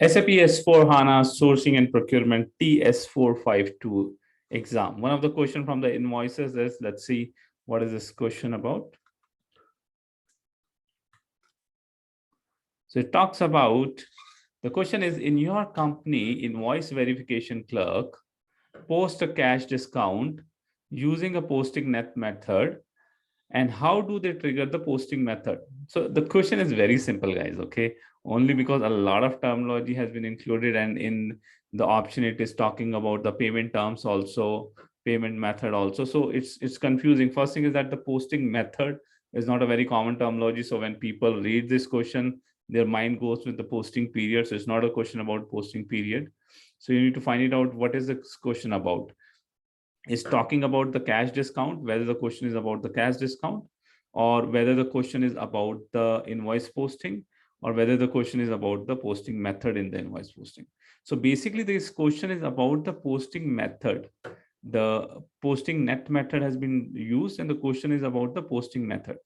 SAP S/4HANA Sourcing and Procurement TS452 exam. One of the question from the invoices is, let's see, what is this question about? So it talks about, the question is, in your company, invoice verification clerk post a cash discount using a posting net method, and how do they trigger the posting method? So the question is very simple, guys, okay? Only because a lot of terminology has been included, and in the option it is talking about the payment terms also, payment method also. So it's confusing. First thing is that the posting method is not a very common terminology. So when people read this question, their mind goes with the posting period. So it's not a question about posting period. So you need to find it out, what is this question about? Is talking about the cash discount, whether the question is about the cash discount, or whether the question is about the invoice posting, or whether the question is about the posting method in the invoice posting. So basically this question is about the posting method. The posting net method has been used, and the question is about the posting method.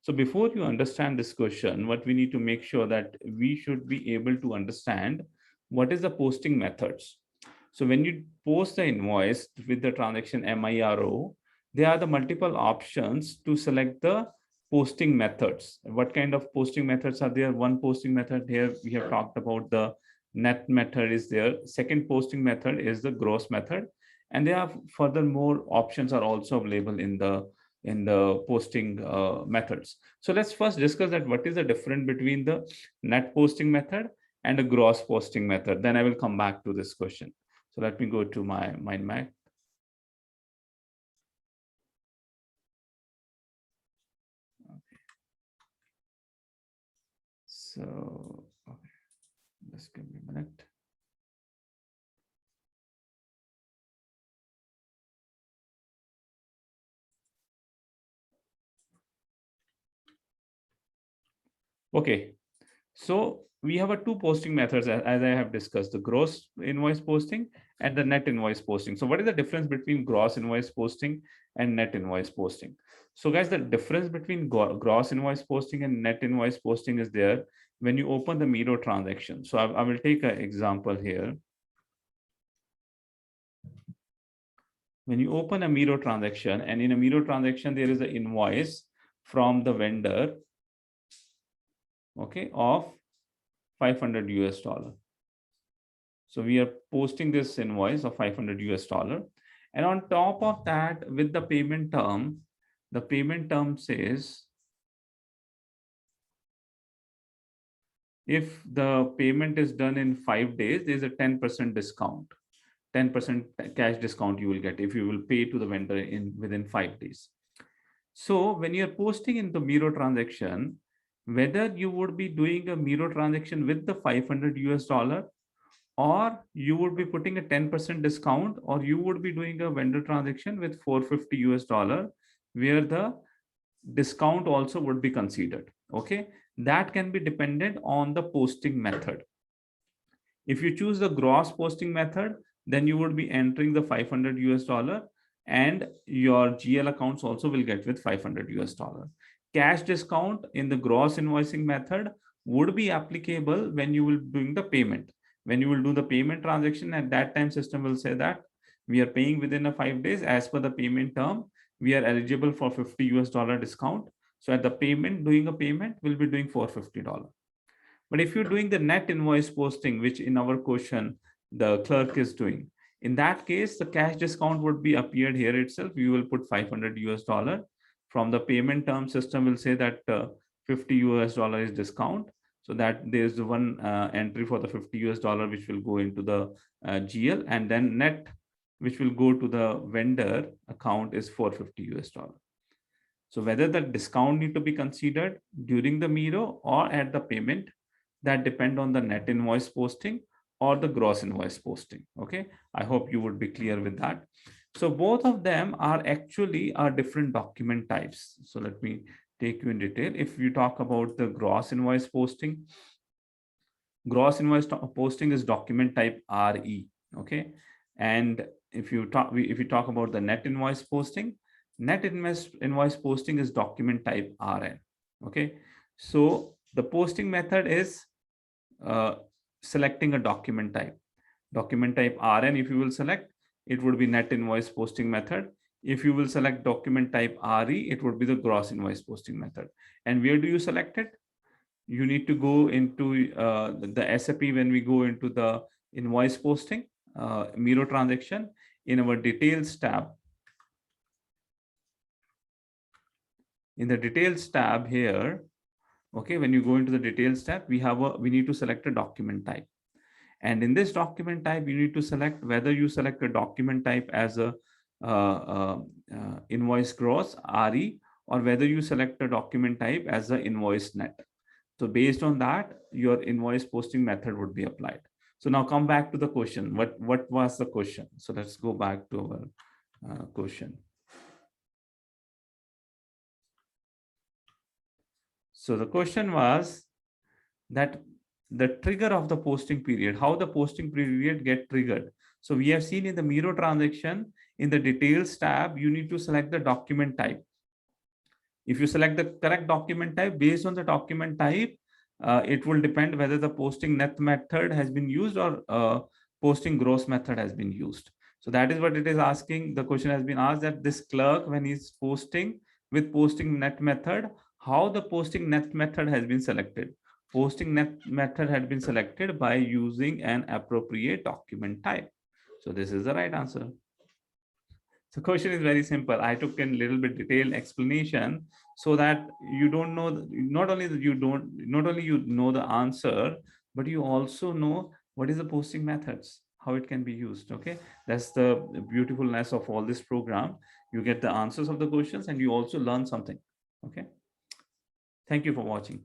So before you understand this question, what we need to make sure that we should be able to understand what is the posting methods. So when you post the invoice with the transaction MIRO, there are the multiple options to select the posting methods. What kind of posting methods are there? One posting method here, we have talked about the net method is there. Second posting method is the gross method. And there are furthermore options are also available in the posting methods. So let's first discuss that what is the difference between the net posting method and the gross posting method. Then I will come back to this question. So let me go to my mind map. Okay. So, okay, just give me a minute. Okay, so we have a two posting methods, as I have discussed, the gross invoice posting and the net invoice posting. So what is the difference between gross invoice posting and net invoice posting? So guys, the difference between gross invoice posting and net invoice posting is there when you open the Miro transaction. So I will take an example here. When you open a Miro transaction, and in a Miro transaction, there is an invoice from the vendor, okay, of 500 US dollar. So we are posting this invoice of 500 US dollar. And on top of that, with the payment term says, if the payment is done in 5 days, there's a 10% discount. 10% cash discount you will get if you will pay to the vendor within 5 days. So when you're posting in the Miro transaction, whether you would be doing a Miro transaction with the 500 US dollar, or you would be putting a 10% discount, or you would be doing a vendor transaction with 450 US dollar, where the discount also would be considered. Okay, that can be dependent on the posting method. If you choose the gross posting method, then you would be entering the 500 US dollar, and your GL accounts also will get with 500 US dollar. Cash discount in the gross invoicing method would be applicable when you will doing the payment. When you will do the payment transaction, at that time system will say that we are paying within a 5 days as per the payment term, we are eligible for 50 US dollar discount. So at the payment, doing a payment, we'll be doing $450. But if you're doing the net invoice posting, which in our question, the clerk is doing, in that case, the cash discount would be appeared here itself. You will put 500 US dollar. From the payment term system will say that 50 US dollar is discount. So that there's one entry for the 50 US dollar, which will go into the GL, and then net, which will go to the vendor account, is 450 US dollar. So whether the discount need to be considered during the Miro or at the payment, that depend on the net invoice posting or the gross invoice posting. Okay, I hope you would be clear with that. So both of them are actually different document types. So let me take you in detail. If you talk about the gross invoice posting, gross invoice posting is document type RE. Okay, and if you talk about the net invoice posting, net invoice posting is document type RN. Okay, so the posting method is selecting a document type. Document type RN, if you will select, it would be net invoice posting method. If you will select document type RE, it would be the gross invoice posting method. And where do you select it? You need to go into the SAP. When we go into the invoice posting, Miro transaction, in our details tab, in the details tab here, okay, when you go into the details tab, we need to select a document type. And in this document type, you need to select whether you select a document type as a invoice gross RE, or whether you select a document type as a invoice net. So based on that, your invoice posting method would be applied. So now come back to the question. What was the question? So let's go back to our question. So the question was that the trigger of the posting period, how the posting period get triggered. So we have seen in the Miro transaction, in the details tab, you need to select the document type. If you select the correct document type, based on the document type, it will depend whether the posting net method has been used or posting gross method has been used. So that is what it is asking. The question has been asked that this clerk, when he's posting with posting net method, how the posting net method has been selected. Posting net method had been selected by using an appropriate document type. So this is the right answer. So question is very simple. I took a little bit detailed explanation so that you don't know, not only that you don't, not only you know the answer, but you also know what is the posting methods, how it can be used. Okay. That's the beautifulness of all this program. You get the answers of the questions and you also learn something. Okay. Thank you for watching.